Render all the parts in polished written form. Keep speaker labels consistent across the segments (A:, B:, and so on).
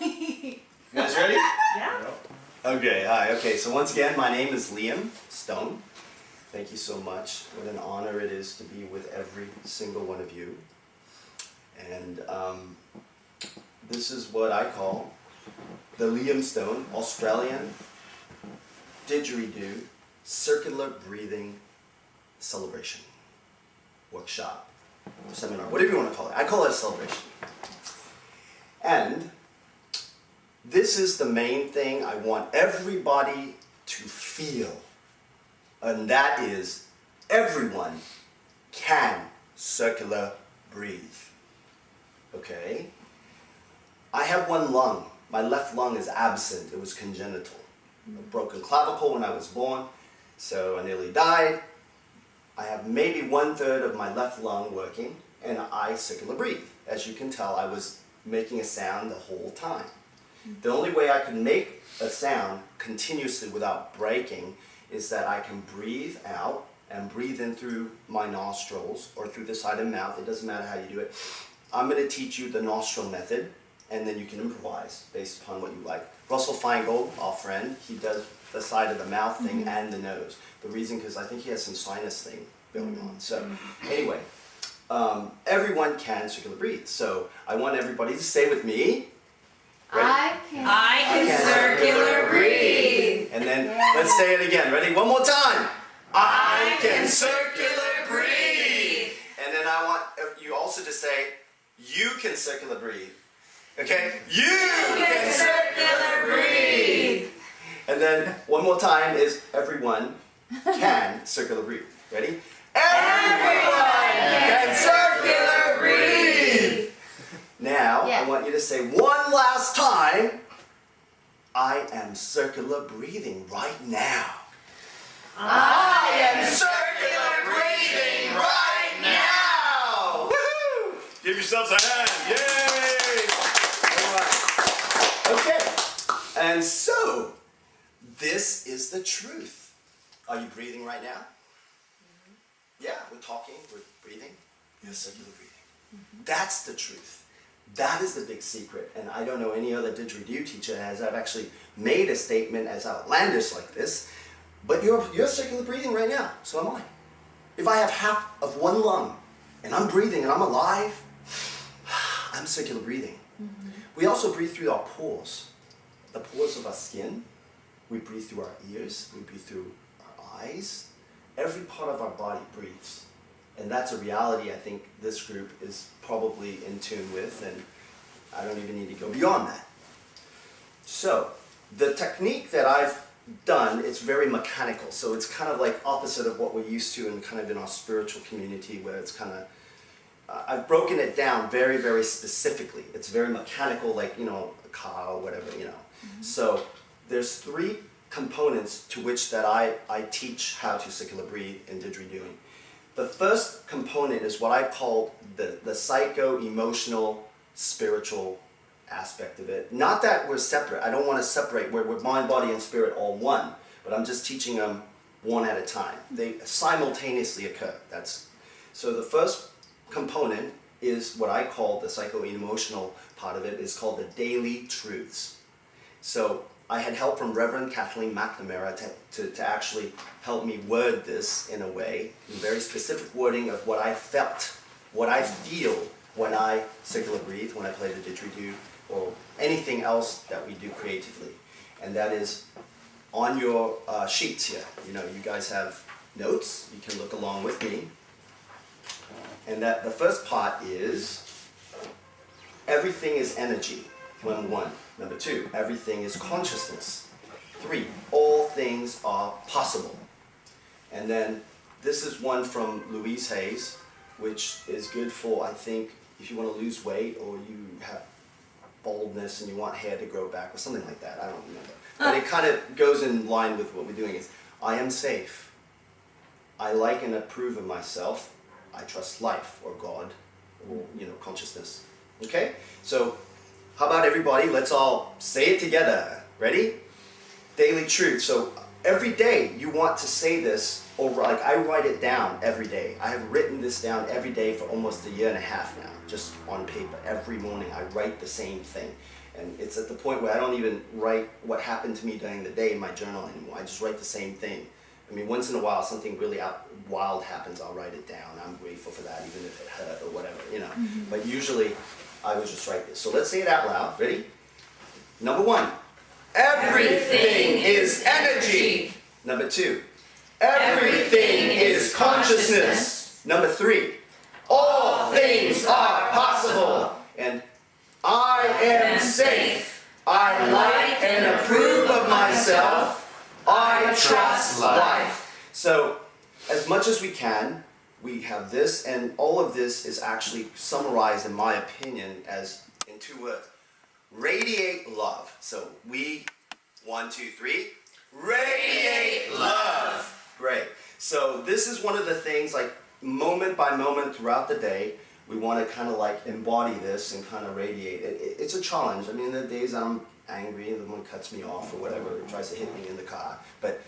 A: You guys ready?
B: Yeah.
A: Okay, hi. Okay, so once again, my name is Liam Stone. Thank you so much. What an honor it is to be with every single one of you. And this is what I call the Liam Stone Australian Didgeridoo Circular Breathing Celebration Workshop, Seminar, whatever you want to call it. I call it a celebration. And this is the main thing I want everybody to feel. And that is, everyone can circular breathe. Okay? I have one lung. My left lung is absent. It was congenital. A broken clavicle when I was born, so I nearly died. I have maybe 1/3 of my left lung working, and I circular breathe. As you can tell, I was making a sound the whole time. The only way I can make a sound continuously without breaking is that I can breathe out and breathe in through my nostrils or through the side of the mouth. It doesn't matter how you do it. I'm going to teach you the nostril method, and then you can improvise based upon what you like. Russell Feingold, our friend, he does the side of the mouth thing and the nose. The reason, because I think he has some sinus thing going on. So anyway, everyone can circular breathe. So I want everybody to say with me. Ready?
C: I can circular breathe.
A: And then let's say it again. Ready? One more time. I can circular breathe. And then I want you also to say, you can circular breathe. Okay? You can circular breathe. And then one more time is everyone can circular breathe. Ready? Everyone can circular breathe. Now, I want you to say one last time, I am circular breathing right now. I am circular breathing right now. Woohoo! Give yourselves a hand. Yay! All right. Okay. And so, this is the truth. Are you breathing right now? Yeah, we're talking, we're breathing. You're circular breathing. That's the truth. That is the big secret, and I don't know any other didgeridoo teacher has I've actually made a statement as outlandish like this, but you're circular breathing right now, so am I. If I have half of one lung, and I'm breathing and I'm alive, I'm circular breathing. We also breathe through our pores, the pores of our skin. We breathe through our ears, we breathe through our eyes. Every part of our body breathes. And that's a reality I think this group is probably in tune with, and I don't even need to go beyond that. So, the technique that I've done, it's very mechanical, so it's kind of like opposite of what we're used to in kind of in our spiritual community, where it's kind of, I've broken it down very, very specifically. It's very mechanical, like, you know, a car or whatever, you know. So, there's 3 components to which that I teach how to circular breathe in didgeridooing. The first component is what I call the psycho-emotional, spiritual aspect of it. Not that we're separate. I don't want to separate. We're mind, body, and spirit all one. But I'm just teaching them one at a time. They simultaneously occur. So the first component is what I call the psycho-emotional part of it. Is called the daily truths. So I had help from Reverend Kathleen McNamara to actually help me word this in a way, in very specific wording of what I felt, what I feel when I circular breathe, when I play the didgeridoo, or anything else that we do creatively. And that is on your sheets here. You know, you guys have notes, you can look along with me. And that the first part is, everything is energy, number 1. Number 2, everything is consciousness. 3, all things are possible. And then this is one from Louise Hayes, which is good for, I think, if you want to lose weight or you have baldness and you want hair to grow back or something like that. I don't remember. But it kind of goes in line with what we're doing. Is I am safe. I like and approve of myself. I trust life or God or, you know, consciousness. Okay? So, how about everybody, let's all say it together. Ready? Daily truth. So every day you want to say this, or like I write it down every day. I have written this down every day for almost a year and a half now, just on paper. Every morning I write the same thing. And it's at the point where I don't even write what happened to me during the day in my journal anymore. I just write the same thing. I mean, once in a while, something really wild happens, I'll write it down. I'm grateful for that, even if it hurt or whatever, you know. But usually, I would just write this. So let's say it out loud. Ready? Number 1, everything is energy. Number 2, everything is consciousness. Number 3, all things are possible. And I am safe. I like and approve of myself. I trust life. So, as much as we can, we have this, and all of this is actually summarized, in my opinion, as in 2 words. Radiate love. So we, 1, 2, 3, radiate love. Great. So this is one of the things, like moment by moment throughout the day, we want to kind of like embody this and kind of radiate it. It's a challenge. I mean, the days I'm angry and someone cuts me off or whatever, or tries to hit me in the car. But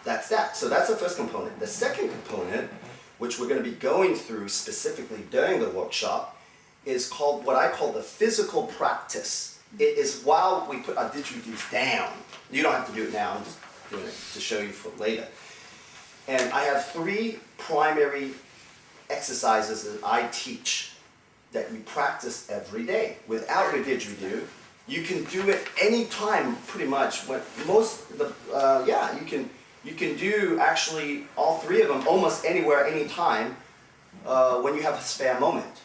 A: that's that. So that's the first component. The second component, which we're going to be going through specifically during the workshop, is called what I call the physical practice. It is while we put our didgeridoos down. You don't have to do it now. I'm just doing it to show you for later. And I have 3 primary exercises that I teach that you practice every day. Without your didgeridoo, you can do it anytime, pretty much. When most the you can do actually all 3 of them almost anywhere, anytime, when you have a spare moment.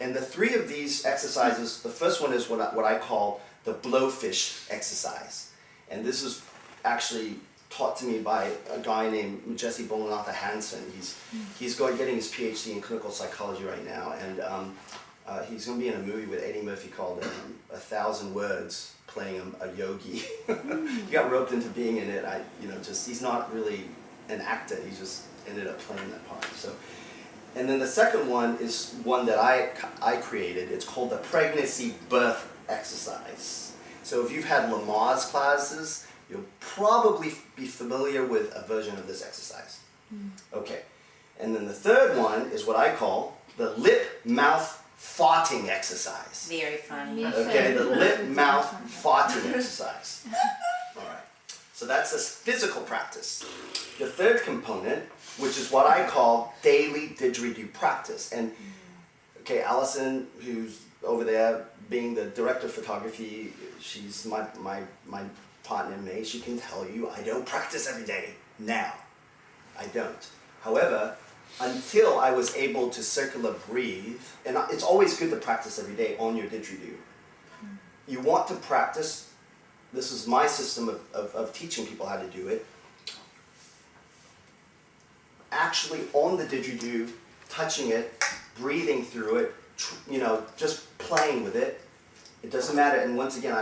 A: And the 3 of these exercises, the first one is what I call the blowfish exercise. And this is actually taught to me by a guy named Jesse Bolanatha Hansen. He's getting his PhD in clinical psychology right now, and he's going to be in a movie with Eddie Murphy called 1,000 Words, playing a yogi. He got roped into being in it. He's not really an actor. He just ended up playing that part. So. And then the second one is one that I created. It's called the pregnancy birth exercise. So if you've had Lamar's classes, you'll probably be familiar with a version of this exercise. Okay. And then the third one is what I call the lip-mouth farting exercise.
C: Very funny.
A: Okay, the lip-mouth farting exercise. All right. So that's a physical practice. The third component, which is what I call daily didgeridoo practice. And okay, Allison, who's over there being the director of photography, she's my partner in May, she can tell you I don't practice every day now. I don't. However, until I was able to circular breathe, and it's always good to practice every day on your didgeridoo. You want to practice, this is my system of teaching people how to do it, actually on the didgeridoo, touching it, breathing through it, just playing with it. It doesn't matter, and once again,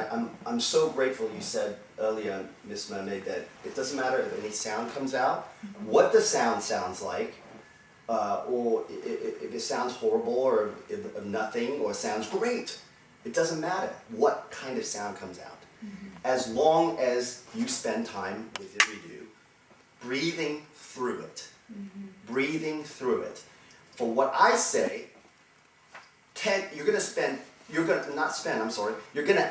A: I'm so grateful you said earlier, Miss Mermaid, that it doesn't matter if any sound comes out, what the sound sounds like, or if it sounds horrible, or if nothing, or sounds great. It doesn't matter what kind of sound comes out. As long as you spend time with didgeridoo, breathing through it. Breathing through it. For what I say, you're going to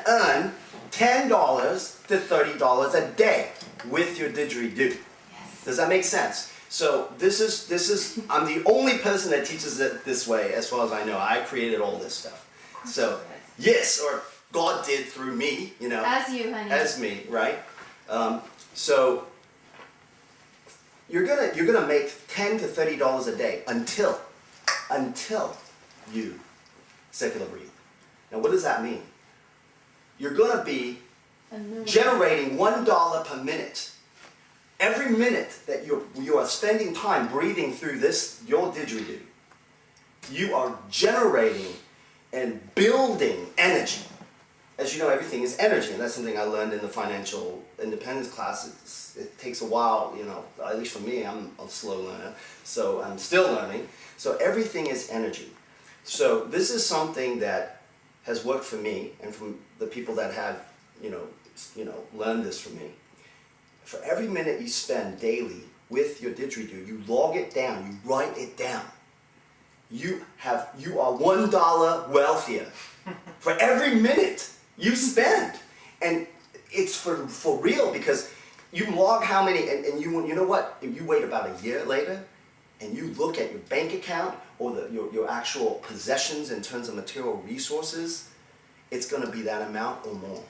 A: earn $10 to $30 a day with your didgeridoo. Yes. Does that make sense? So this is I'm the only person that teaches it this way, as far as I know. I created all this stuff. So yes, or God did through me,
B: As you, honey.
A: As me, right? So you're gonna make $10 to $30 a day until you circular breathe. Now, what does that mean? You're gonna be generating $1 per minute. Every minute that you are spending time breathing through your didgeridoo, you are generating and building energy. As you know, everything is energy, and that's something I learned in the financial independence class. It takes a while, at least for me, I'm a slow learner, so I'm still learning. So everything is energy. So this is something that has worked for me, and from the people that have, learned this from me. For every minute you spend daily with your didgeridoo, you log it down, you write it down. You are $1 wealthier for every minute you spend. And it's for real, because you log how many, and you know what, if you wait about a year later and you look at your bank account or your actual possessions in terms of material resources, it's going to be that amount or more.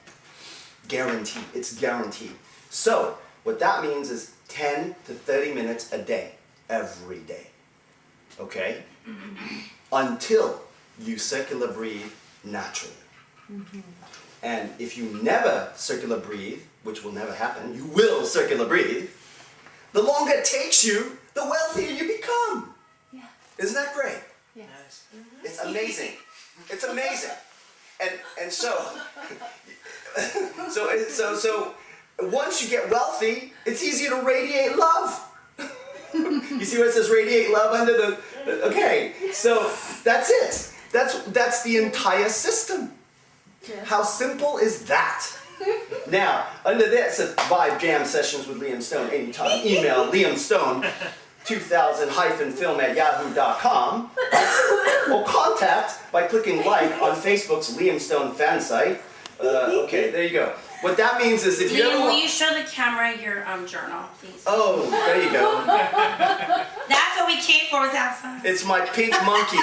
A: Guaranteed. It's guaranteed. So what that means is 10 to 30 minutes a day, every day. Okay? Until you circular breathe naturally. And if you never circular breathe, which will never happen, you will circular breathe, the longer it takes you, the wealthier you become.
B: Yeah.
A: Isn't that great?
B: Yes.
A: It's amazing. It's amazing. And so once you get wealthy, it's easier to radiate love. You see where it says radiate love under the okay. So that's it. That's the entire system.
B: Yeah.
A: How simple is that? Now, under there it says Vibe Jam Sessions with Liam Stone anytime. Email Liam Stone 2000-film@yahoo.com or contact by clicking like on Facebook's Liam Stone fan site. Okay, there you go. What that means is if you
C: Liam,
A: ever
C: will you show the camera your journal, please?
A: oh, there you go.
C: That's what we came for, was have fun.
A: It's my pink monkey.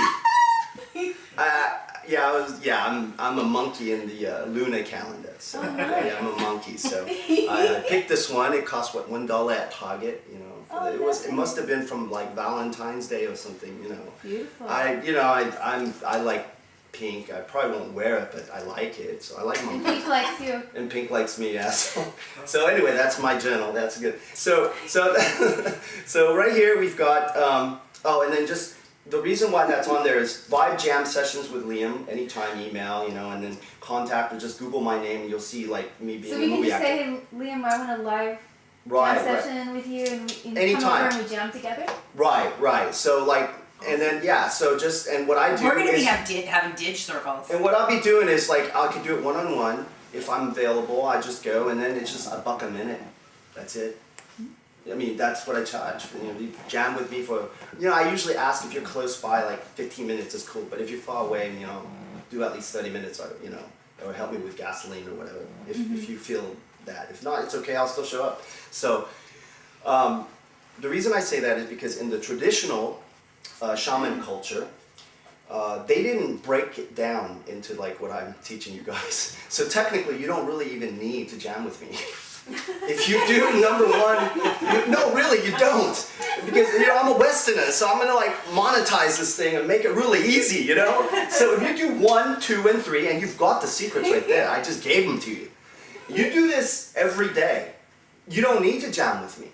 A: I'm a monkey in the Luna calendar. So yeah, I'm a monkey. So I picked this one. It cost what, $1 at Target. You know, it must have been from like Valentine's Day or something. You know.
B: Beautiful.
A: I like pink. I probably won't wear it, but I like it. So I like monkeys.
B: Pink likes you.
A: And pink likes me, yeah. So anyway, that's my journal. That's good. So right here we've got and then just the reason why that's on there is Vibe Jam Sessions with Liam. Anytime, email, you know, and then contact or just Google my name and you'll see like me being
B: So
A: a
B: we can
A: movie
B: just
A: actor.
B: say, hey, Liam, I want a live
A: Right,
B: jam session with you, and come
A: Anytime.
B: over and we jam together.
A: Right. So like, and then so just and what I do
C: We're gonna be
A: is
C: having Didge circles.
A: and what I'll be doing is like I could do it one-on-one if I'm available. I just go and then it's just $1 a minute. That's it. I mean, that's what I charge. You know, you jam with me for, you know, I usually ask if you're close by, like 15 minutes is cool, but if you're far away, you know, do at least 30 minutes or, you know, or help me with gasoline or whatever, if you feel that. If not, it's okay, I'll still show up. So, the reason I say that is because in the traditional shaman culture, they didn't break it down into like what I'm teaching you guys. So technically, you don't really even need to jam with me. If you do, number one, no, really, you don't. Because, you know, I'm a Westerner, so I'm going to, like, monetize this thing and make it really easy, you know? So if you do 1, 2, and 3, and you've got the secrets right there, I just gave them to you. You do this every day. You don't need to jam with me,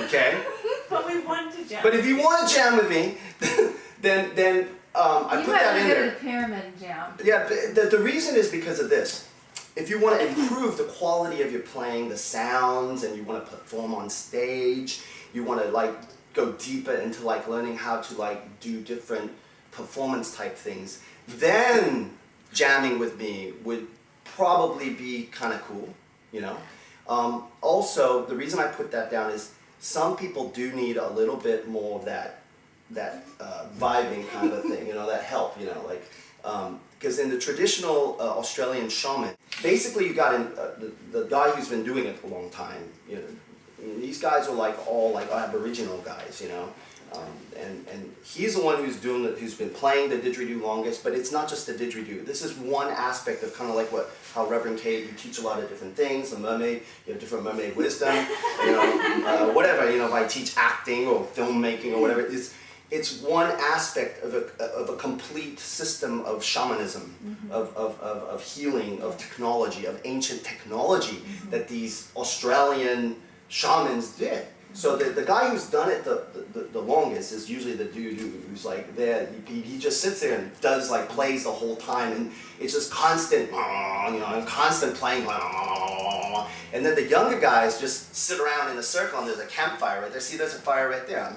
A: okay?
C: But we want to jam.
A: But if you want to jam with me, then I put that in
B: You
A: there.
B: have to go to the pyramid and jam.
A: Yeah, the reason is because of this. If you want to improve the quality of your playing, the sounds, and you want to perform on stage, you want to like go deeper into like learning how to like do different performance type things, then jamming with me would probably be kind of cool, you know. Also, the reason I put that down is some people do need a little bit more of that vibing kind of thing, you know, that help, you know, like. Because in the traditional Australian shaman, basically you got the guy who's been doing it a long time. You know, these guys are like all like Aboriginal guys, you know, and he's the one who's been playing the didgeridoo longest. But it's not just the didgeridoo. This is one aspect of kind of like how Reverend Kate, you teach a lot of different things. The mermaid, you have different mermaid wisdom, you know, whatever. You know, if I teach acting or filmmaking or whatever, it's one aspect of a complete system of shamanism, of healing, of technology, of ancient technology that these Australian shamans did. So the guy who's done it the longest is usually the dude who's like there. He just sits there and does like plays the whole time, and it's just constant, you know, constant playing. And then the younger guys just sit around in a circle, and there's a campfire right there. See, there's a fire right there.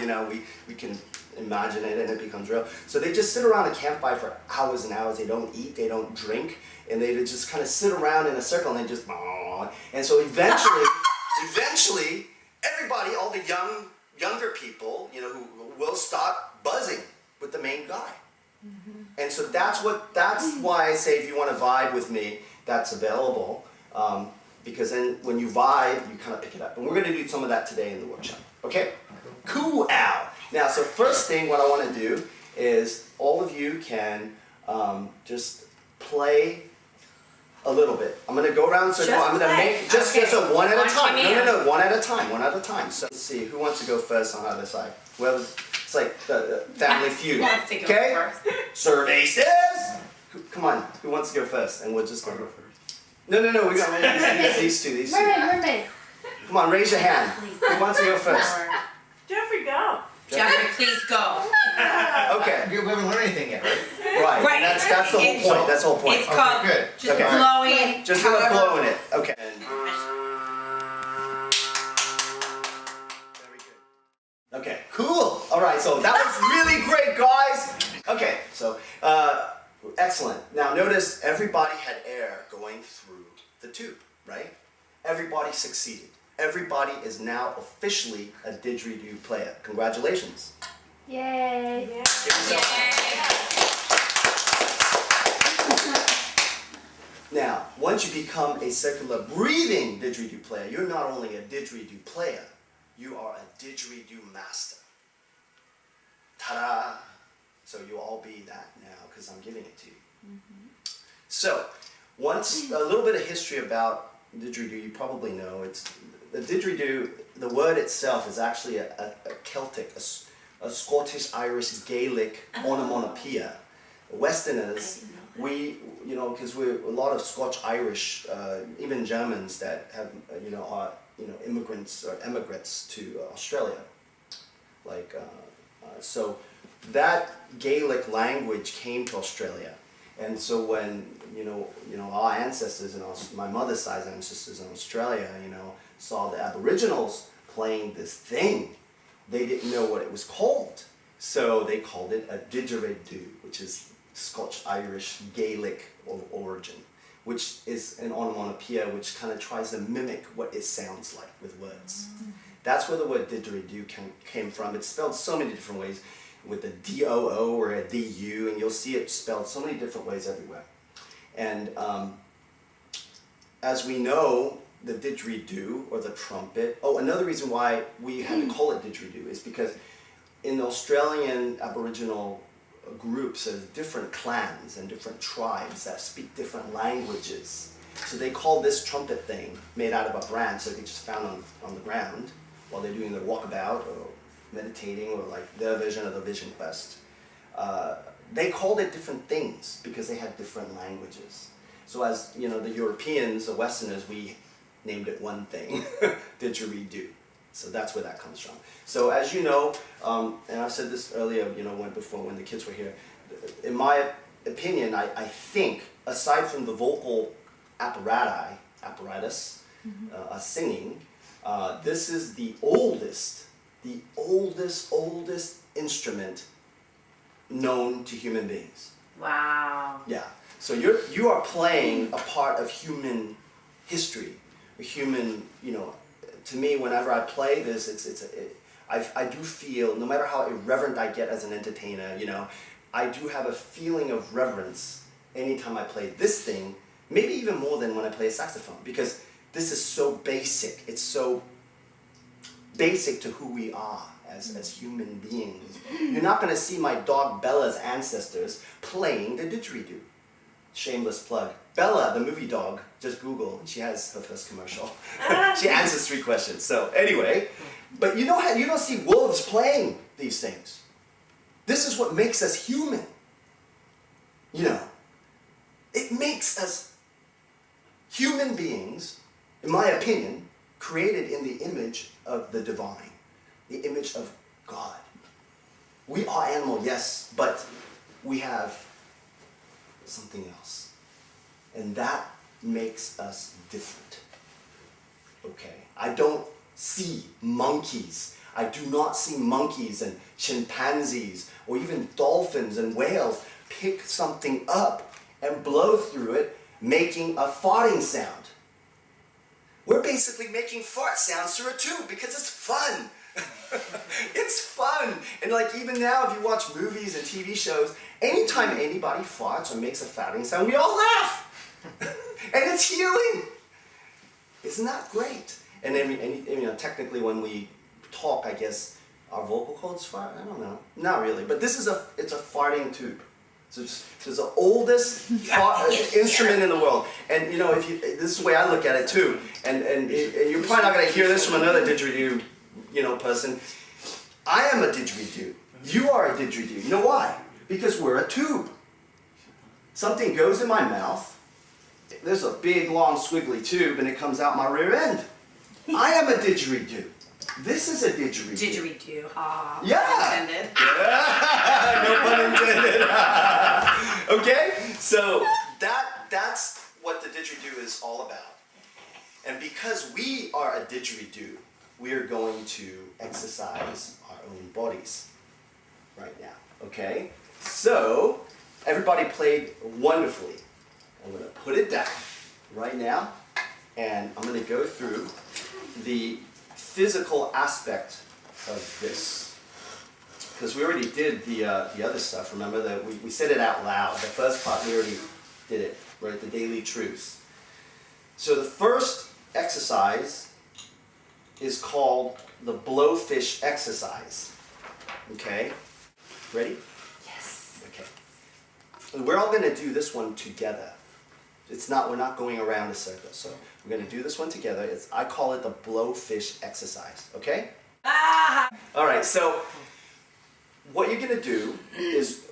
A: You know, we can imagine it, and it becomes real. So they just sit around a campfire for hours and hours. They don't eat, they don't drink, and they just kind of sit around in a circle, and they just, and so eventually, everybody, all the younger people, you know, who will start buzzing with the main guy. And so that's why I say if you want to vibe with me, that's available. Because then when you vibe, you kind of pick it up. And we're going to do some of that today in the workshop. Okay? Cool out. Now, so first thing what I want to do is all of you can just play a little bit. I'm going to go around the circle. I'm going to make just so one at a time. No, one at a time. One at a time. So let's see who wants to go first on either side. Well, it's like the Family Feud. Okay? Survey says. Come on. Who wants to go first? And we'll just go first. No. We got these two.
B: Mermaid.
A: Come on, raise your hand. Who wants to go first?
C: Jeffrey, go. Jeffrey, please go.
A: Okay.
D: We haven't learned anything yet, right?
A: Right. That's the whole point. That's the whole point.
C: It's called
D: good.
C: Just blowing.
A: Just gonna blow in it. Okay. Very good. Okay. Cool. All right. So that was really great, guys. Okay. So excellent. Now notice everybody had air going through the tube, right? Everybody succeeded. Everybody is now officially a didgeridoo player. Congratulations.
B: Yay.
A: Give yourself a- Now, once you become a circular breathing didgeridoo player, you're not only a didgeridoo player, you are a didgeridoo master. Ta-da! So you'll all be that now because I'm giving it to you. So, once a little bit of history about didgeridoo, you probably know it's the didgeridoo. The word itself is actually a Celtic, a Scottish, Irish, Gaelic onomatopoeia. Westerners, because we're a lot of Scotch, Irish, even Germans that have, are, immigrants or emigrants to Australia. So that Gaelic language came to Australia. And so when, our ancestors, and my mother's side ancestors in Australia, saw the Aboriginals playing this thing, they didn't know what it was called. So they called it a didgeridoo, which is Scotch-Irish Gaelic of origin, which is an onomatopoeia which kind of tries to mimic what it sounds like with words. That's where the word didgeridoo came from. It's spelled so many different ways, with a D-O-O or a D-U, and you'll see it spelled so many different ways everywhere. And as we know, the didgeridoo, or the trumpet, another reason why we had to call it didgeridoo is because in Australian Aboriginal groups, there's different clans and different tribes that speak different languages. So they call this trumpet thing, made out of a branch that they just found on the ground while they're doing their walkabout or meditating, or like their version of the vision quest. They called it different things because they had different languages. So as the Europeans, the Westerners, we named it one thing, didgeridoo. So that's where that comes from. So as you know, and I said this earlier, when the kids were here, in my opinion, I think, aside from the vocal apparatus, singing, this is the oldest instrument known to human beings.
C: Wow.
A: Yeah. So you are playing a part of human history, a human. To me, whenever I play this, I do feel, no matter how irreverent I get as an entertainer, I do have a feeling of reverence anytime I play this thing. Maybe even more than when I play a saxophone, because this is so basic. It's so basic to who we are as human beings. You're not going to see my dog Bella's ancestors playing the didgeridoo. Shameless plug. Bella, the movie dog, just Google, she has her first commercial. She answers 3 questions. So anyway, but you don't see wolves playing these things. This is what makes us human. It makes us human beings, in my opinion, created in the image of the divine, the image of God. We are animal, yes, but we have something else. And that makes us different. Okay? I don't see monkeys. I do not see monkeys and chimpanzees or even dolphins and whales pick something up and blow through it, making a farting sound. We're basically making fart sounds through a tube because it's fun. It's fun. And even now, if you watch movies and TV shows, Anytime anybody farts or makes a farting sound, we all laugh. And it's healing. Isn't that great? And then, technically when we talk, I guess, our vocal cords fart? I don't know. Not really. But it's a farting tube. So it's the oldest instrument in the world. And this is the way I look at it too. And you're probably not going to hear this from another didgeridoo, person. I am a didgeridoo. You are a didgeridoo. You know why? Because we're a tube. Something goes in my mouth. There's a big, long, squiggly tube, and it comes out my rear end. I am a didgeridoo. This is a didgeridoo.
C: Didgeridoo. Ha.
A: Yeah.
C: Intended.
A: Yeah. No pun intended. Okay? So that's what the didgeridoo is all about. And because we are a didgeridoo, we are going to exercise our own bodies right now. Okay? So everybody played wonderfully. I'm going to put it down right now, and I'm going to go through the physical aspect of this. Because we already did the other stuff. Remember that we said it out loud. The first part we already did it, right? The daily truths. So the first exercise is called the blowfish exercise. Okay? Ready?
C: Yes.
A: Okay. And we're all going to do this one together. We're not going around a circle. So we're going to do this one together. I call it the blowfish exercise. Okay?
C: Ah.
A: All right. So what you're going to do is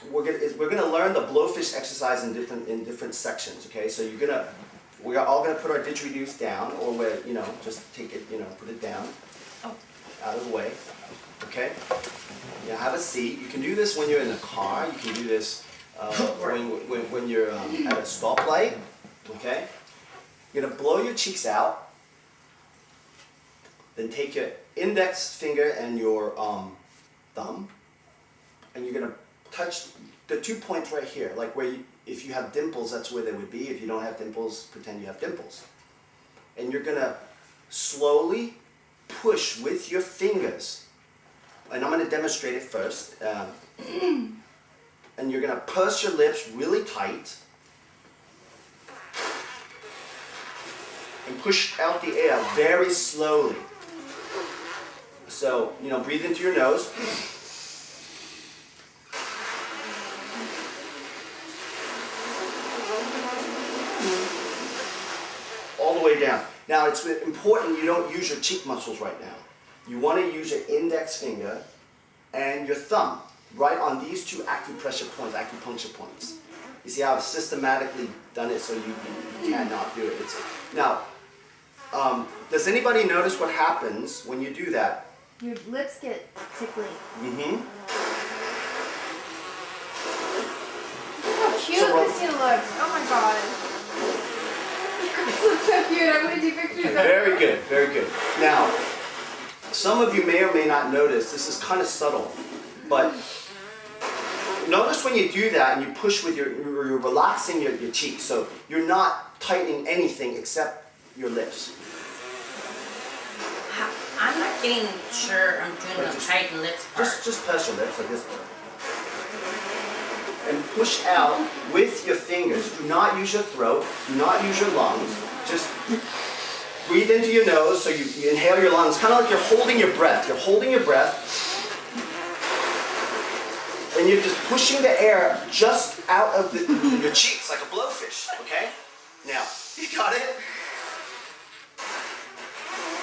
A: we're going to learn the blowfish exercise in different sections. Okay? So we're all going to put our didgeridoos down, or just take it, put it down, out of the way. Okay? Yeah, have a seat. You can do this when you're in a car. You can do this when you're at a stoplight. Okay? You're going to blow your cheeks out. Then take your index finger and your thumb, and you're going to touch the 2 points right here, like if you have dimples, that's where they would be. If you don't have dimples, pretend you have dimples. And you're going to slowly push with your fingers. And I'm going to demonstrate it first. And you're going to purse your lips really tight. And push out the air very slowly. So, breathe into your nose. All the way down. Now, it's important you don't use your cheek muscles right now. You want to use your index finger and your thumb right on these two acupuncture points. You see how I've systematically done it so you cannot do it. Now, does anybody notice what happens when you do that?
B: Your lips get tickly.
A: Mm-hmm.
B: Look how cute
A: So,
B: Christina looks. Oh my god. This looks so cute. I'm going to do pictures of
A: Very good, very good. Now, some of you may or may not notice, this is kind of subtle, but notice when you do that and you push with you're relaxing your cheeks, so you're not tightening anything except your lips.
C: I'm not getting sure I'm doing the tight lips part.
A: Just press your lips like this. And push out with your fingers. Do not use your throat. Do not use your lungs. Just breathe into your nose so you inhale your lungs. Kind of like you're holding your breath. You're holding your breath. And you're just pushing the air just out of your cheeks like a blowfish. Okay? Now, you got it?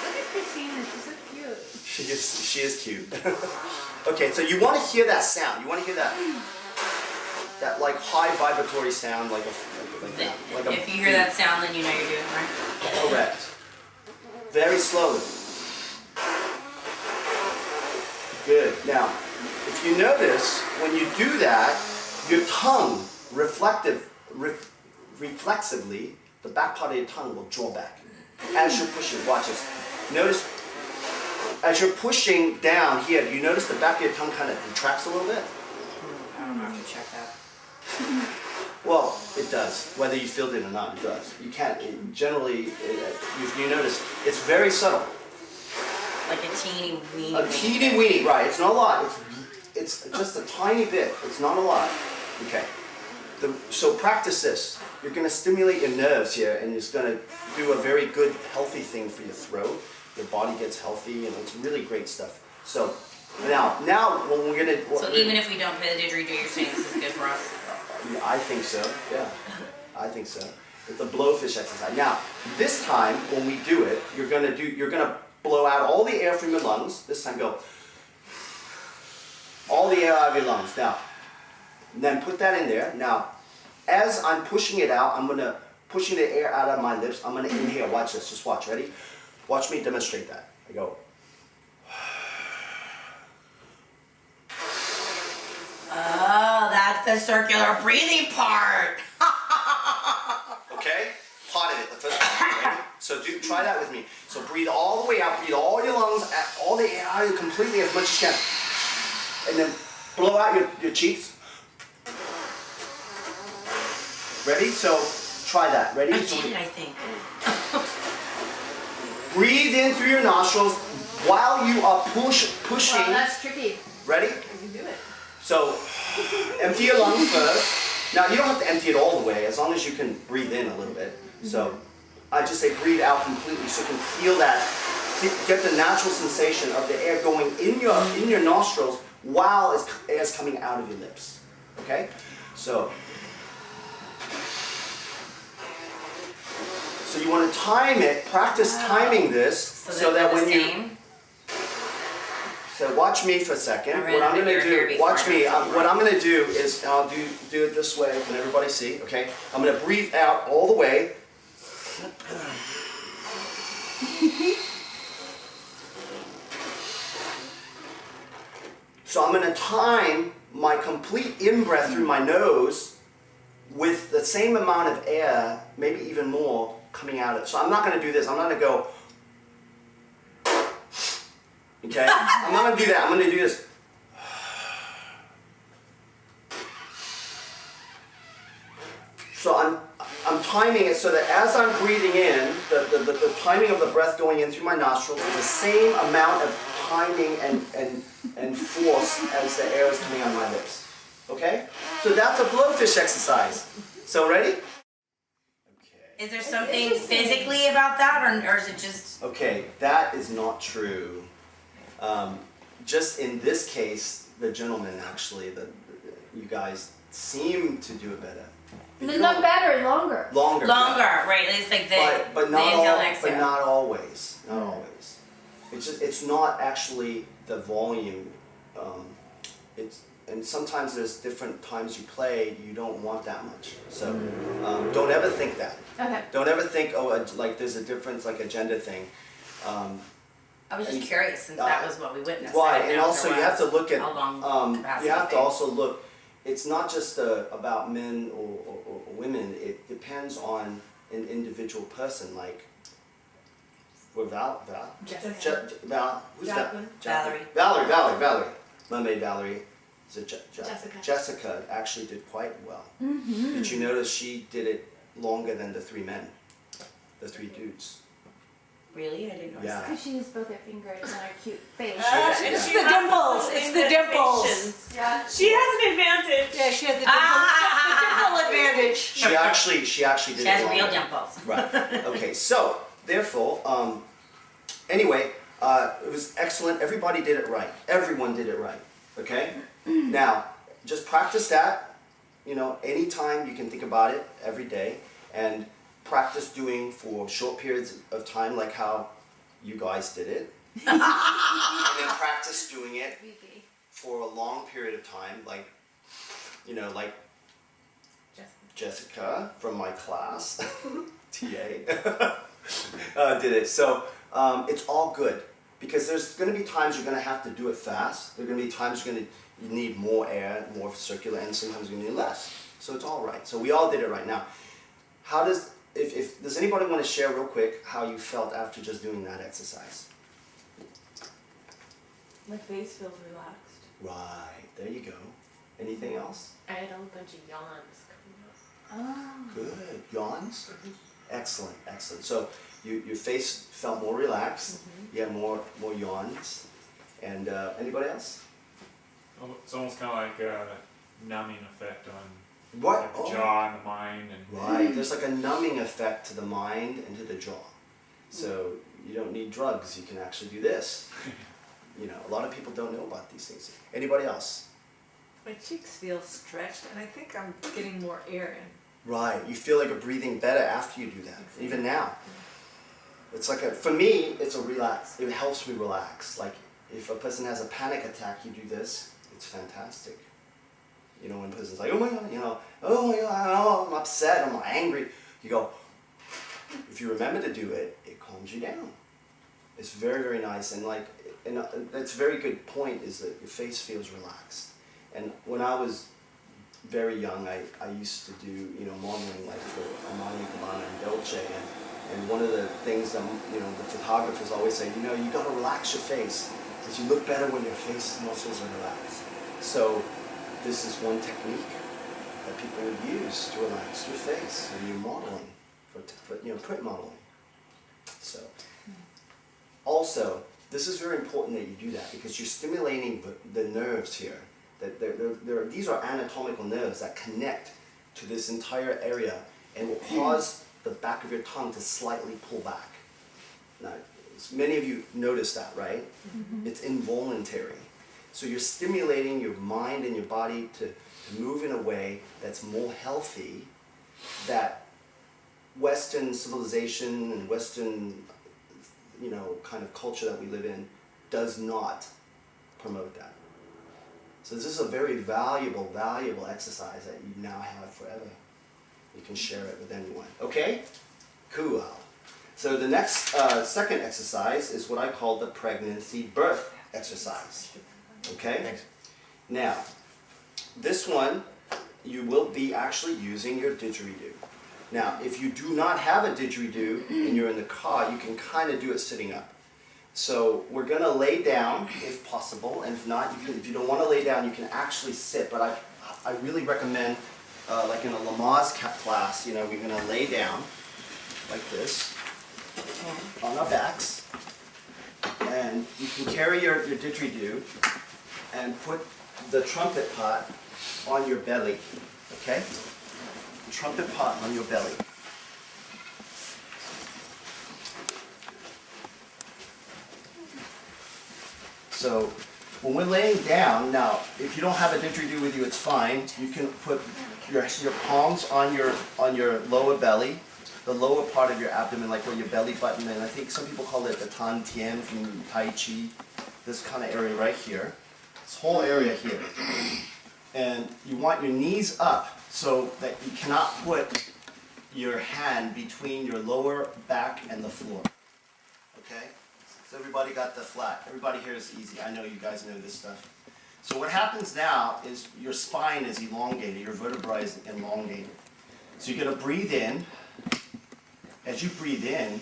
B: Look at Christina. She's so cute.
A: She is cute. Okay, so you want to hear that sound. You want to hear that like high vibratory sound, like that.
C: If you hear that sound, then you know you're doing it right.
A: Correct. Very slowly. Good. Now, if you notice, when you do that, your tongue reflexively, the back part of your tongue will draw back as you're pushing. Watch this. Notice, as you're pushing down here, do you notice the back of your tongue kind of retracts a little bit?
C: I don't have to check that.
A: Well, it does. Whether you feel it or not, it does. You can't, generally, if you notice, it's very subtle.
C: Like a teeny weeny.
A: A teeny weeny, right. It's not a lot. It's just a tiny bit. It's not a lot. Okay. So practice this. You're going to stimulate your nerves here, and it's going to do a very good, healthy thing for your throat. Your body gets healthy, and it's really great stuff. So now when we're going to...
C: So even if we don't play the didgeridoo, you're saying this is good for us?
A: I think so, yeah. I think so. It's a blowfish exercise. Now, this time when we do it, you're gonna blow out all the air from your lungs. This time go all the air out of your lungs. Now, then put that in there. Now, as I'm pushing it out, pushing the air out of my lips. I'm gonna inhale. Watch this. Just watch. Ready? Watch me demonstrate that. I go.
C: Oh, that's the circular breathing part.
A: Okay? Part of it, the first part. Ready? So try that with me. So breathe all the way out. Breathe all your lungs, all the air out completely as much as you can. And then blow out your cheeks. Ready? So try that. Ready?
C: I did it, I think.
A: Breathe in through your nostrils while you are pushing.
B: Wow, that's tricky.
A: Ready?
B: I can do it.
A: So empty your lungs first. Now you don't have to empty it all the way, as long as you can breathe in a little bit. So I just say breathe out completely, so you can feel that, get the natural sensation of the air going in your nostrils while air is coming out of your lips. Okay? So you want to time it, practice timing this, so that when you... So watch me for a second. What I'm going to do, watch me. What I'm going to do is, I'll do it this way. Can everybody see? Okay. I'm going to breathe out all the way. So I'm going to time my complete in-breath through my nose with the same amount of air, maybe even more, coming out of it. So I'm not going to do this. I'm not going to go... Okay? I'm not going to do that. I'm going to do this. So I'm timing it so that as I'm breathing in, the timing of the breath going in through my nostrils is the same amount of timing and force as the air is coming out of my lips. Okay? So that's a blowfish exercise. So ready? Okay.
C: Is there something physically about that, or is it just...
A: Okay, that is not true. Just in this case, the gentleman actually, you guys seem to do it better.
B: Not better, longer.
A: Longer,
C: right? It's like
A: but not
C: inhale,
A: all,
C: exhale.
A: but not always. Not always. It's not actually the volume. And sometimes there's different times you play, you don't want that much. So don't ever think that.
B: Okay.
A: Don't ever think, like there's a difference, like a gender thing.
C: I was just curious, since that was what we witnessed.
A: Right, and also you have to look at,
C: how long
A: you have to also look, it's not just about men or women, it depends on an individual person, like, who's
B: Jessica.
C: Valerie.
A: Valerie. Mermaid Valerie.
B: Jessica.
A: Jessica actually did quite well. Mm-hmm. Did you notice she did it longer than the three men, the three dudes?
C: Really? I didn't notice that.
B: Because she used both her fingers and her cute face.
E: It's the dimples. It's the dimples.
B: Yeah.
E: She has an advantage. Yeah, she has the dimple advantage.
A: She actually did
C: She
A: it
C: has
A: longer.
C: real dimples.
A: Right. Okay. So therefore, anyway, it was excellent. Everybody did it right. Everyone did it right. Okay. Now, just practice that. You know, anytime you can think about it, every day, and practice doing for short periods of time, like how you guys did it, and then practice doing it for a long period of time, like, you know, like Jessica from my class, TA, did it. So it's all good, because there's going to be times you're going to have to do it fast. There are going to be times you need more air, more circular, and sometimes you need less. So it's all right. So we all did it right now. How does does anybody want to share real quick how you felt after just doing that exercise?
E: My face feels relaxed.
A: Right, there you go. Anything else?
E: I had a bunch of yawns coming up.
B: Oh.
A: Good. Yawns? Excellent, excellent. So your face felt more relaxed. You had more yawns. And anybody else?
F: It's almost kind of like numbing effect on
A: What?
F: the jaw and the mind. And
A: Right. There's like a numbing effect to the mind and to the jaw. So you don't need drugs. You can actually do this. You know, a lot of people don't know about these things. Anybody else?
E: My cheeks feel stretched, and I think I'm getting more air in.
A: Right. You feel like you're breathing better after you do that. Even now. It's like for me, it's a relax. It helps me relax. Like if a person has a panic attack, you do this. It's fantastic. You know, when a person's like, oh my God, you know, oh my God, oh, I'm upset, I'm angry. You go, if you remember to do it, it calms you down. It's very, very nice. And like, and that's a very good point is that your face feels relaxed. And when I was very young, I used to do, you know, modeling like for Armani, Cabana, and Dolce. And one of the things that, you know, the photographers always say, you know, you got to relax your face because you look better when your face muscles are relaxed. So this is one technique that people would use to relax your face when you're modeling, for you know, print modeling. So, also, this is very important that you do that because you're stimulating the nerves here. That these are anatomical nerves that connect to this entire area and will cause the back of your tongue to slightly pull back. Now, many of you notice that, right? Mm-hmm. It's involuntary. So you're stimulating your mind and your body to move in a way that's more healthy, that Western civilization and Western, you know, kind of culture that we live in does not promote that. So this is a very valuable exercise that you now have forever. You can share it with anyone. Okay? Cool. So the next, second exercise is what I call the pregnancy birth exercise. Okay?
D: Thanks.
A: Now, this one, you will be actually using your didgeridoo. Now, if you do not have a didgeridoo and you're in the car, you can kind of do it sitting up. So we're going to lay down if possible, and if not, if you don't want to lay down, you can actually sit. But I really recommend, like in a Lamaze class, you know, we're going to lay down like this on our backs, and you can carry your didgeridoo and put the trumpet pot on your belly, okay? The trumpet pot on your belly. So when we're laying down, now if you don't have a didgeridoo with you, it's fine. You can put your palms on your lower belly, the lower part of your abdomen, like where your belly button, and I think some people call it the tan tien from Tai Chi, this kind of area right here, this whole area here. And you want your knees up so that you cannot put your hand between your lower back and the floor. Okay? So everybody got the flat. Everybody here is easy. I know you guys know this stuff. So what happens now is your spine is elongated, your vertebrae is elongated. So you're going to breathe in. As you breathe in,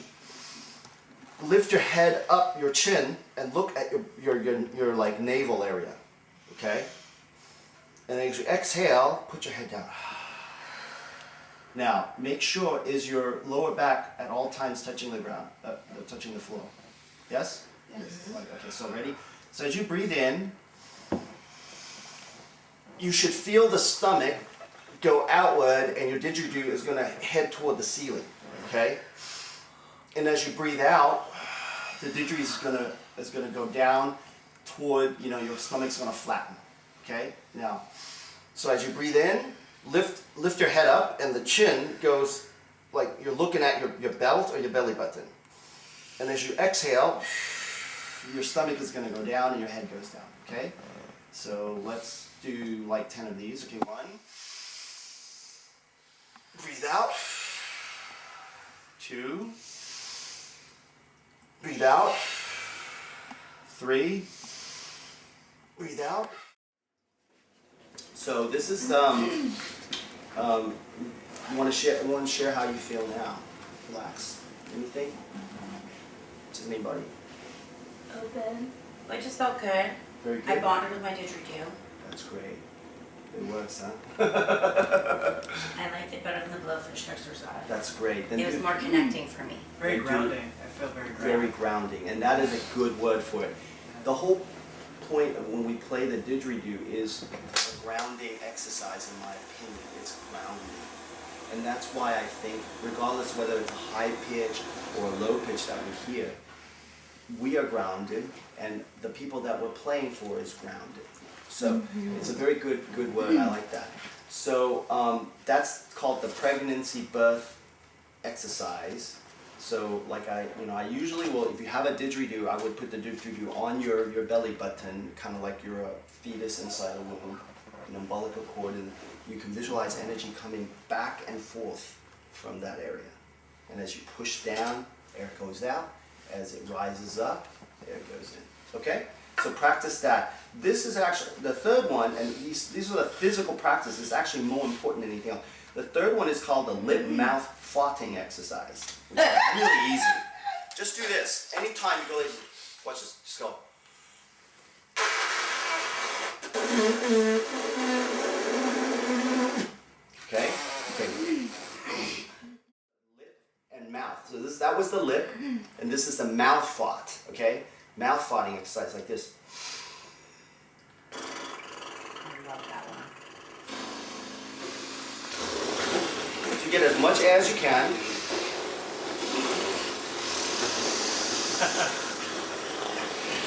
A: lift your head up your chin and look at your like navel area. Okay? And as you exhale, put your head down. Now, make sure is your lower back at all times touching the ground, touching the floor. Yes? Yes. Okay, so ready? So as you breathe in, you should feel the stomach go outward and your didgeridoo is going to head toward the ceiling. Okay? And as you breathe out, the didgeridoo is going to go down toward, you know, your stomach's going to flatten. Okay? Now, so as you breathe in, lift your head up and the chin goes like you're looking at your belt or your belly button. And as you exhale, your stomach is going to go down and your head goes down. Okay? So let's do like 10 of these. Okay, 1. Breathe out. 2. Breathe out. 3. Breathe out. So this is you want to share how you feel now. Relax. Anything? Does anybody?
C: Open. I just felt good.
A: Very good.
C: I bonded with my didgeridoo.
A: That's great. It works, huh?
C: I liked it better than the blowfish exercise.
A: That's great. Then
C: It was more connecting for me.
F: Very
A: They do.
F: grounding. I feel very grounding.
A: Very grounding, and that is a good word for it. The whole point of when we play the didgeridoo is, of grounding exercise in my opinion. It's grounding. And that's why I think, regardless whether it's a high pitch or a low pitch that we hear, we are grounded, and the people that we're playing for is grounded. So it's a very good word. I like that. So that's called the pregnancy birth exercise. So like I usually will, if you have a didgeridoo, I would put the didgeridoo on your belly button, kind of like you're a fetus inside a womb, an umbilical cord, and you can visualize energy coming back and forth from that area. And as you push down, air goes out. As it rises up, air goes in. Okay? So practice that. This is actually the third one, and these are the physical practice. It's actually more important than anything else. The third one is called the lip-mouth farting exercise, which is really easy. Just do this. Anytime you go like, watch this, just go. Okay? Okay. Lip and mouth. So that was the lip, and this is the mouth fart. Okay? Mouth farting exercise like this.
C: I love that one.
A: So you get as much air as you can.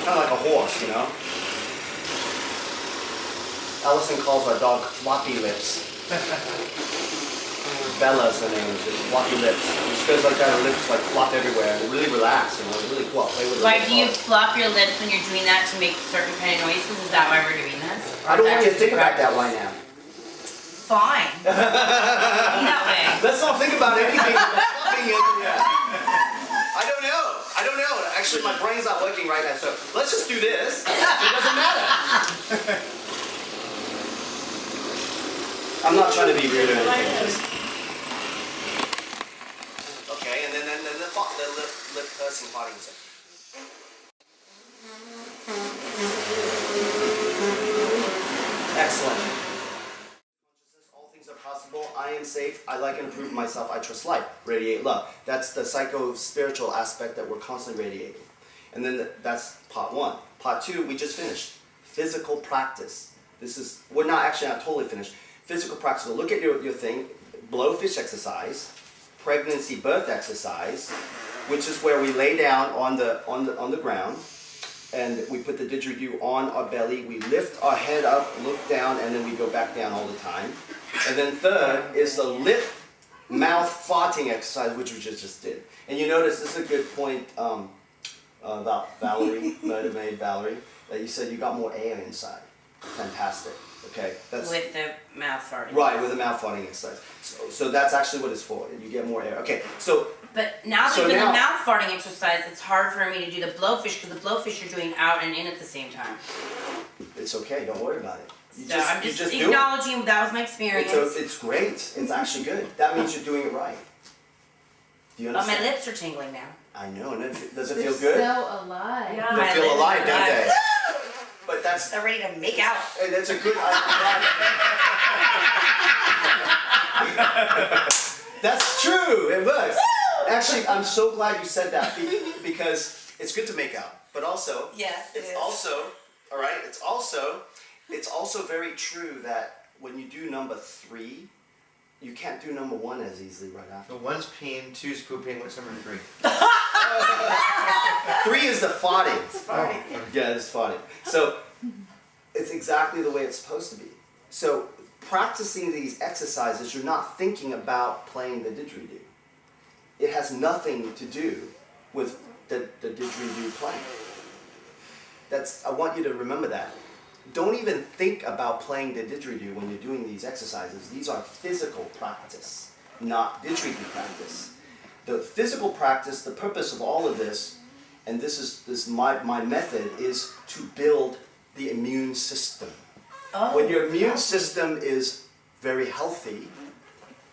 A: Kind of like a horse, you know? Allison calls our dog floppy lips. Bella's her name, just floppy lips. She goes like that, her lips like flop everywhere, and really relax, you know, really cool. Play with her.
C: Why do you flop your lips when you're doing that to make certain kind of noises? Is that why we're doing this?
A: I don't want you to think about that right now.
C: Fine. That way.
A: Let's not think about anything. Flopping in, yeah. I don't know. Actually, my brain's not working right now, so let's just do this. It doesn't matter. I'm not trying to be weird or anything. Just... Okay, and then the lip pursing farting is excellent. All things are possible. I am safe. I like and improve myself. I trust life. Radiate love. That's the psycho-spiritual aspect that we're constantly radiating. And then that's part one. Part two, we just finished. Physical practice. We're not totally finished. Physical practice. So look at your thing. Blowfish exercise. Pregnancy birth exercise, which is where we lay down on the ground, and we put the didgeridoo on our belly. We lift our head up, look down, and then we go back down all the time. And then third is the lip mouth farting exercise, which we just did. And you notice this is a good point about Valerie, Murder Maid Valerie, that you said you got more air inside. Fantastic. Okay, that's
C: with the mouth farting.
A: Right, with the mouth farting exercise. So that's actually what it's for. You get more air. Okay, so.
C: But now that
A: So
C: you're doing
A: now-
C: the mouth farting exercise, it's hard for me to do the blowfish because the blowfish you're doing out and in at the same time.
A: It's okay. Don't worry about it.
C: I'm
A: you
C: just
A: do it.
C: acknowledging that was my experience.
A: It's great. It's actually good. That means you're doing it right. Do you
C: But my
A: understand?
C: lips are tingling now.
A: I know. And does it
B: They're
A: feel good?
B: so alive.
C: Yeah.
A: They
C: My
A: feel
C: lips
A: alive,
C: are
A: don't
C: alive.
A: they? But that's
C: They're ready to make out.
A: and that's a good. That's true. It works. Actually, I'm so glad you said that because it's good to make out, but also
C: Yes, it
A: it's
C: is.
A: also all right. It's also very true that when you do number 3, you can't do number 1 as easily right after.
D: So one's peeing, two's pooping. What's number 3?
A: 3 is the farting.
D: Oh.
A: Yeah, it's farting. So it's exactly the way it's supposed to be. So practicing these exercises, you're not thinking about playing the didgeridoo. It has nothing to do with the didgeridoo playing. I want you to remember that. Don't even think about playing the didgeridoo when you're doing these exercises. These are physical practice, not didgeridoo practice. The physical practice, the purpose of all of this, and this is my method, is to build the immune system.
C: Oh,
A: When your immune system is very healthy,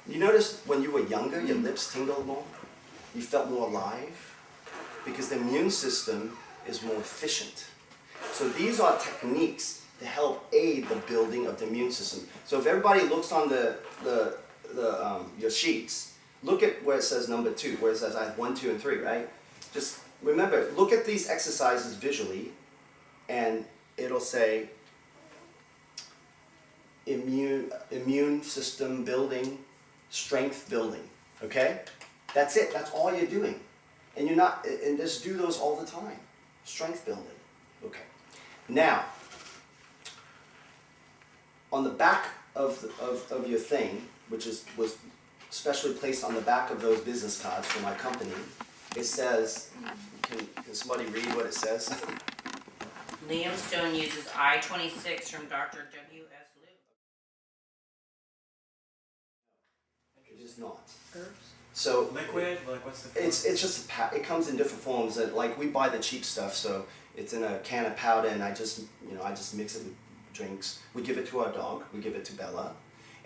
A: you notice when you were younger, your lips tingled more, you felt more alive, because the immune system is more efficient. So these are techniques to help aid the building of the immune system. So if everybody looks on your sheets, look at where it says number 2, where it says I have 1, 2, and 3, right? Just remember, look at these exercises visually, and it'll say immune system building, strength building. Okay, that's it. That's all you're doing, and you're not. And just do those all the time. Strength building. Okay. Now, on the back of your thing, which was specially placed on the back of those business cards for my company, it says. Can somebody read what it says?
C: Liam Stone uses I-26 from Dr. W.S. Liu.
A: It is not.
E: Herbs?
A: So
F: Liquid? Like what's the
A: it's just it comes in different forms. That like we buy the cheap stuff, so it's in a can of powder, and I just mix it with drinks. We give it to our dog. We give it to Bella,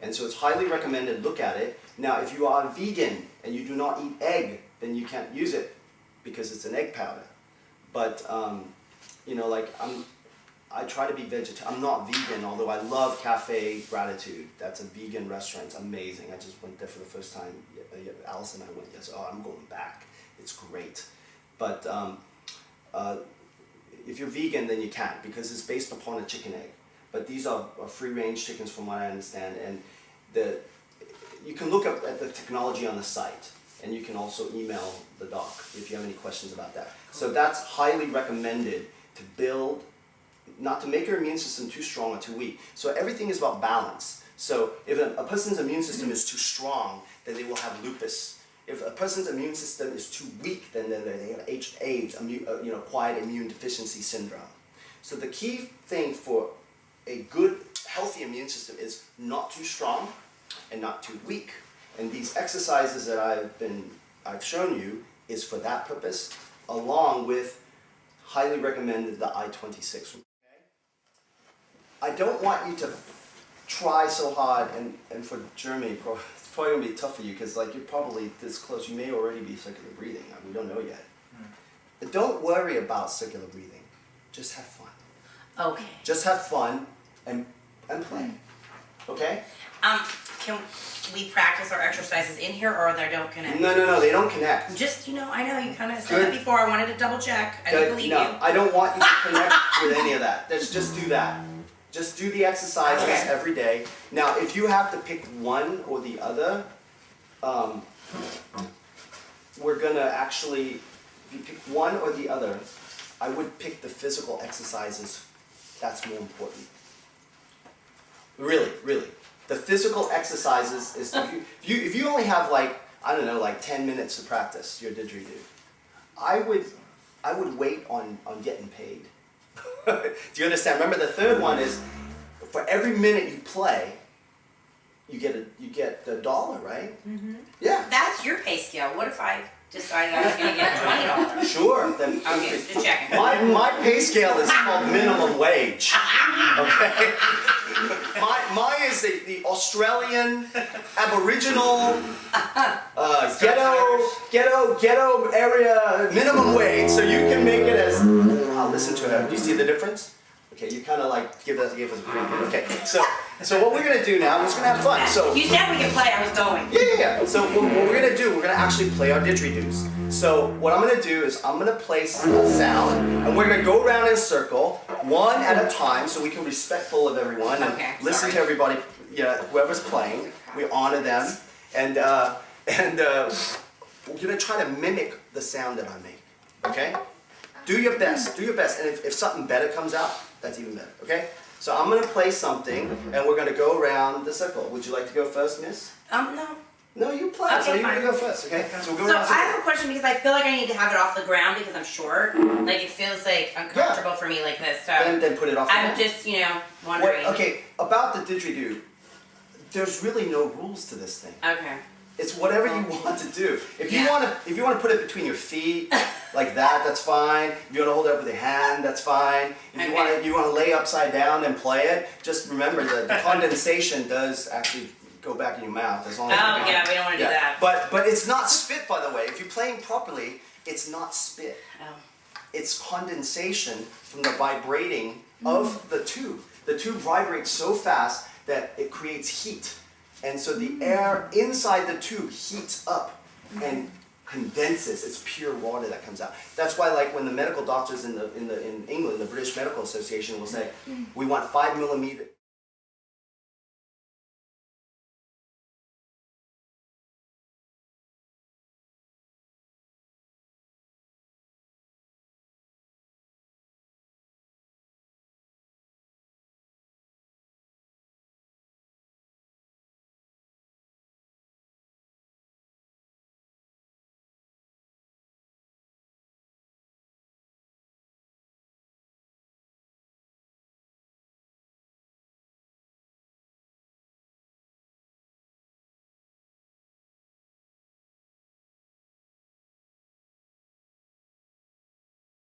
A: and so it's highly recommended. Look at it. Now, if you are vegan and you do not eat egg, then you can't use it because it's an egg powder. But like I try to be vegetarian. I'm not vegan, although I love Cafe Gratitude. That's a vegan restaurant. It's amazing. I just went there for the first time. Alice and I went. Yes, I'm going back. It's great. But if you're vegan, then you can't because it's based upon a chicken egg. But these are free-range chickens, from what I understand, and you can look up at the technology on the site, and you can also email the doc if you have any questions about that. So that's highly recommended to build. Not to make your immune system too strong or too weak. So everything is about balance. So if a person's immune system is too strong, then they will have lupus. If a person's immune system is too weak, then they have AIDS, acquired immune deficiency syndrome. So the key thing for a good, healthy immune system is not too strong and not too weak. And these exercises that I've shown you is for that purpose, along with highly recommended the I-26. I don't want you to try so hard, and for Germany, it's probably going to be tough for you because you're probably this close. You may already be circular breathing. We don't know yet. But don't worry about circular breathing. Just have fun.
C: Okay.
A: Just have fun and play. Okay?
C: Can we practice our exercises in here or they don't connect?
A: No, they don't connect.
C: Just, I know you kind of said that before. I wanted to double check. I didn't believe you.
A: I don't want you to connect with any of that. Just do that. Just do the exercises every day. Now, if you have to pick one or the other, we're going to actually, if you pick one or the other, I would pick the physical exercises. That's more important. Really, really. The physical exercises is, if you only have 10 minutes to practice your didgeridoo, I would wait on getting paid. Do you understand? Remember, the third one is for every minute you play, you get $1, right? Mm-hmm. Yeah.
C: That's your pay scale. What if I decided I was going to get $20?
A: Sure. Then
C: Okay, just checking.
A: my pay scale is called minimum wage. Okay. Mine is the Australian Aboriginal ghetto area minimum wage, so you can make it as. I'll listen to her. Do you see the difference? Okay, you kind of give us a preview. Okay, so what we're gonna do now? We're just gonna have fun. So
C: You said we could play. I was going.
A: yeah. So what we're gonna do? We're gonna actually play our didgeridoos. So what I'm gonna do is I'm gonna play a sound, and we're gonna go around in a circle, one at a time, so we can be respectful of everyone and listen to everybody. Yeah, whoever's playing, we honor them, and we're gonna try to mimic the sound that I make. Okay? Do your best. Do your best, and if something better comes out, that's even better. Okay? So I'm gonna play something, and we're gonna go around the circle. Would you like to go first, Miss?
C: No.
A: No, you play.
C: Okay,
A: so you're
C: fine.
A: gonna go first, okay? So we'll go
C: So
A: around the
C: I
A: circle.
C: have a question because I feel like I need to have it off the ground because I'm short. It feels uncomfortable for me like this. So
A: Then put it off.
C: I'm just, wondering.
A: Okay, about the didgeridoo, there's really no rules to this thing.
C: Okay.
A: It's whatever you want to do. If you want to put it between your feet like that, that's fine. If you want to hold it up with your hand, that's fine. If you want to lay upside down and play it, just remember that the condensation does actually go back in your mouth as long as
C: we don't want to do that.
A: But it's not spit, by the way. If you're playing properly, it's not spit.
C: Oh.
A: It's condensation from the vibrating of the tube. The tube vibrates so fast that it creates heat. And so the air inside the tube heats up and condenses. It's pure water that comes out. That's why, when the medical doctors in England, the British Medical Association will say, we want 5 millimeter.